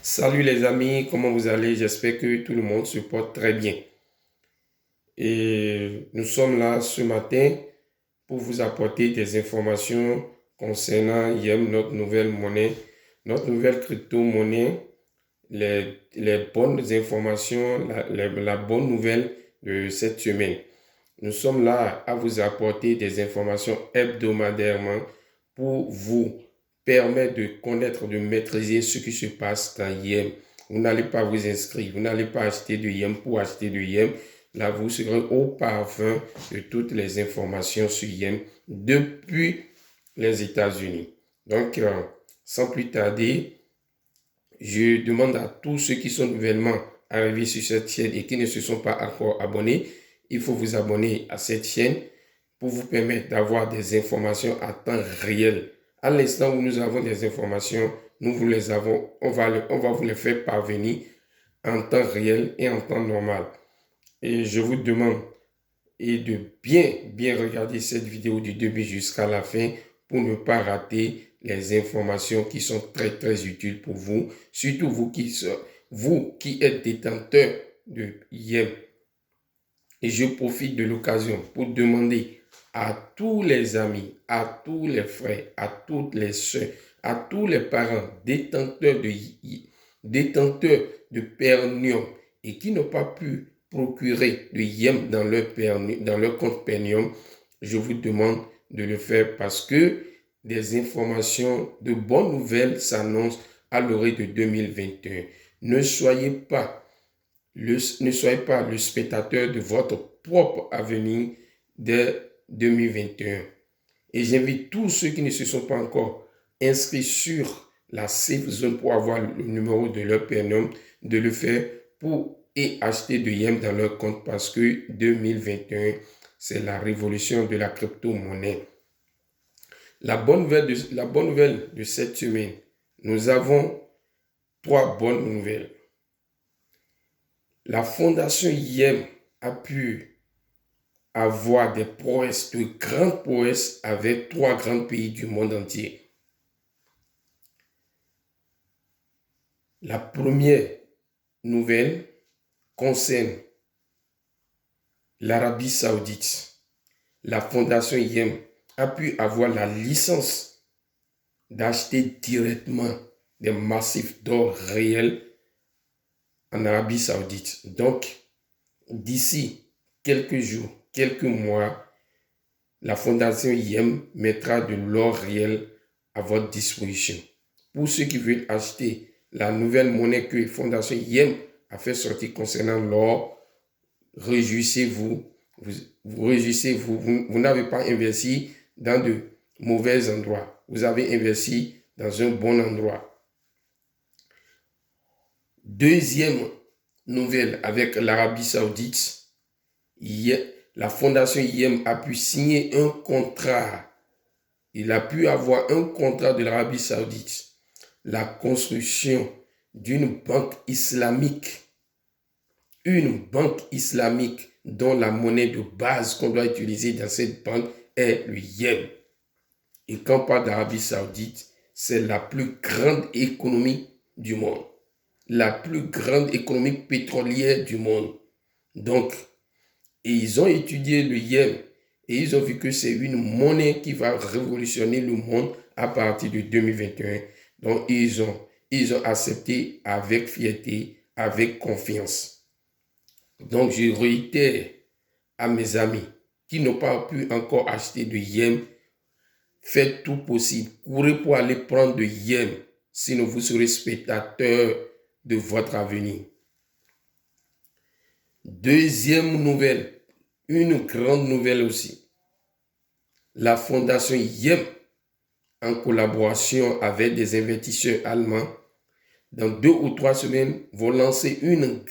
Salut les amis, comment vous allez? J'espère que tout le monde se porte très bien. Et nous sommes là ce matin pour vous apporter des informations concernant YEM, notre nouvelle monnaie, notre nouvelle crypto-monnaie, les bonnes informations, la bonne nouvelle de cette semaine. Nous sommes là à vous apporter des informations hebdomadairement pour vous permettre de connaître, de maîtriser ce qui se passe dans YEM. Vous n'allez pas vous inscrire, vous n'allez pas acheter de YEM pour acheter de YEM. Là, vous serez au parfum de toutes les informations sur YEM depuis les États-Unis. Donc, sans plus tarder, je demande à tous ceux qui sont nouvellement arrivés sur cette chaîne et qui ne se sont pas encore abonnés, il faut vous abonner à cette chaîne pour vous permettre d'avoir des informations à temps réel. À l'instant où nous avons des informations, nous vous les avons, on va vous les faire parvenir en temps réel et en temps normal. Et je vous demande de bien regarder cette vidéo du début jusqu'à la fin pour ne pas rater les informations qui sont très utiles pour vous, surtout vous qui êtes détenteur de YEM. Et je profite de l'occasion pour demander à tous les amis, à tous les frères, à toutes les soeurs, à tous les parents détenteurs de Pernium et qui n'ont pas pu procurer de YEM dans leur compte Pernium, je vous demande de le faire parce que des informations de bonnes nouvelles s'annoncent à l'orée de 2021. Ne soyez pas le spectateur de votre propre avenir de 2021. Et j'invite tous ceux qui ne se sont pas encore inscrits sur la Safe Zone pour avoir le numéro de leur Pernium, de le faire et acheter de YEM dans leur compte parce que 2021, c'est la révolution de la crypto-monnaie. La bonne nouvelle de cette semaine, nous avons 3 bonnes nouvelles. La fondation YEM a pu avoir des prouesses, de grandes prouesses avec 3 grands pays du monde entier. La première nouvelle concerne l'Arabie Saoudite. La fondation YEM a pu avoir la licence d'acheter directement des massifs d'or réels en Arabie Saoudite. Donc, d'ici quelques jours, quelques mois, la fondation YEM mettra de l'or réel à votre disposition. Pour ceux qui veulent acheter la nouvelle monnaie que la fondation YEM a fait sortir concernant l'or, réjouissez-vous. Vous n'avez pas investi dans de mauvais endroits. Vous avez investi dans un bon endroit. Deuxième nouvelle avec l'Arabie Saoudite, la fondation YEM a pu signer un contrat. Il a pu avoir un contrat de l'Arabie Saoudite. La construction d'une banque islamique. Une banque islamique dont la monnaie de base qu'on doit utiliser dans cette banque est le YEM. Et quand on parle d'Arabie Saoudite, c'est la plus grande économie du monde. La plus grande économie pétrolière du monde. Donc, et ils ont étudié le YEM et ils ont vu que c'est une monnaie qui va révolutionner le monde à partir de 2021. Donc, ils ont accepté avec fierté, avec confiance. Donc, je réitère à mes amis qui n'ont pas pu encore acheter de YEM, faites tout possible. Courez pour aller prendre de YEM, sinon vous serez spectateur de votre avenir. Deuxième nouvelle, une grande nouvelle aussi. La fondation YEM, en collaboration avec des investisseurs allemands, dans 2 ou 3 semaines, vont lancer une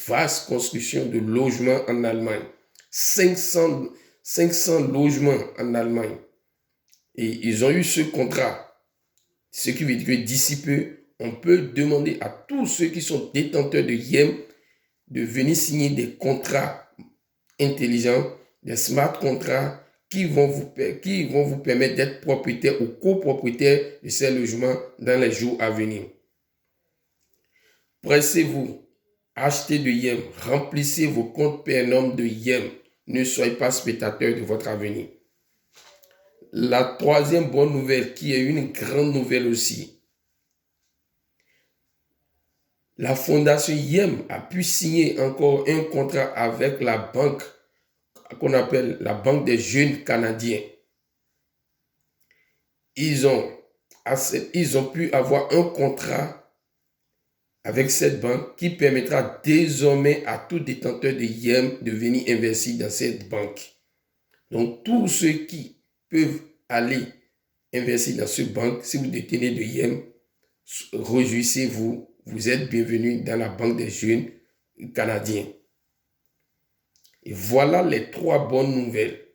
vaste construction de logements en Allemagne. 500 logements en Allemagne. Et ils ont eu ce contrat. Ce qui veut dire que d'ici peu, on peut demander à tous ceux qui sont détenteurs de YEM de venir signer des contrats intelligents, des smart contrats qui vont vous permettre d'être propriétaire ou copropriétaire de ces logements dans les jours à venir. Pressez-vous, achetez de Yem, remplissez vos comptes PNOM de Yem. Ne soyez pas spectateurs de votre avenir. La troisième bonne nouvelle, qui est une grande nouvelle aussi, la fondation Yem a pu signer encore un contrat avec la banque qu'on appelle la Banque des jeunes Canadiens. Ils ont pu avoir un contrat avec cette banque qui permettra désormais à tout détenteur de Yem de venir investir dans cette banque. Donc, tous ceux qui peuvent aller investir dans cette banque, si vous détenez de Yem, réjouissez-vous, vous êtes bienvenus dans la Banque des jeunes Canadiens. Et voilà les trois bonnes nouvelles.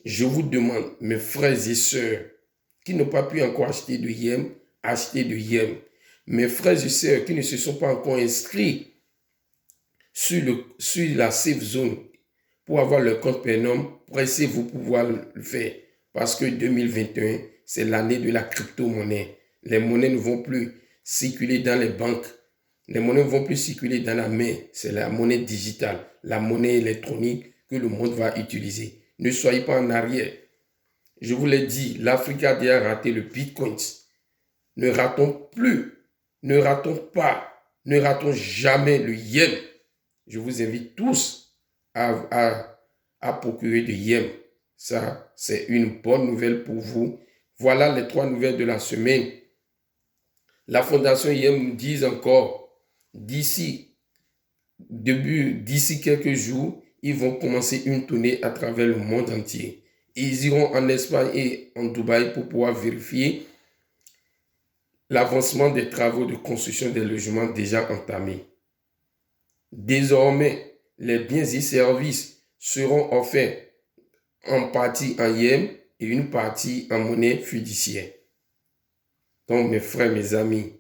Je vous demande, mes frères et sœurs, qui n'ont pas pu encore acheter de Yem, achetez de Yem. Mes frères et sœurs qui ne se sont pas encore inscrits sur la Safe Zone pour avoir leur compte PNOM, pressez-vous pour pouvoir le faire. Parce que 2021, c'est l'année de la crypto-monnaie. Les monnaies ne vont plus circuler dans les banques. Les monnaies ne vont plus circuler dans la main. C'est la monnaie digitale, la monnaie électronique que le monde va utiliser. Ne soyez pas en arrière. Je vous l'ai dit, l'Afrique a déjà raté le Bitcoin. Ne ratons plus, ne ratons pas, ne ratons jamais le Yem. Je vous invite tous à procurer du Yem. Ça, c'est une bonne nouvelle pour vous. Voilà les trois nouvelles de la semaine. La Fondation Yem nous dit encore, d'ici quelques jours, ils vont commencer une tournée à travers le monde entier. Ils iront en Espagne et en Dubaï pour pouvoir vérifier l'avancement des travaux de construction des logements déjà entamés. Désormais, les biens et services seront offerts en partie en Yem et une partie en monnaie fiduciaire. Donc, mes frères, mes amis,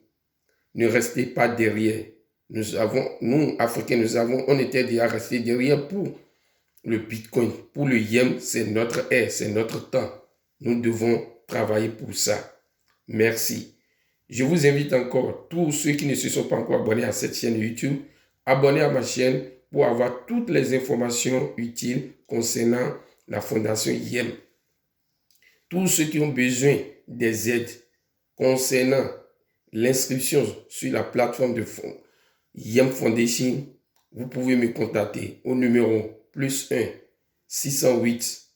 ne restez pas derrière. Nous, Africains, on était déjà restés derrière pour le Bitcoin. Pour le Yem, c'est notre ère, c'est notre temps. Nous devons travailler pour ça. Merci. Je vous invite encore, tous ceux qui ne se sont pas encore abonnés à cette chaîne YouTube, abonnez à ma chaîne pour avoir toutes les informations utiles concernant la Fondation Yem. Tous ceux qui ont besoin des aides concernant l'inscription sur la plateforme de Yem Foundation, vous pouvez me contacter au numéro +1 608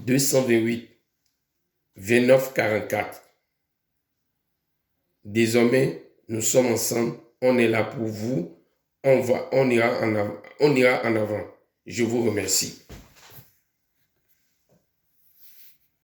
228 29 44. Désormais, nous sommes ensemble, on est là pour vous, on ira en avant. Je vous remercie.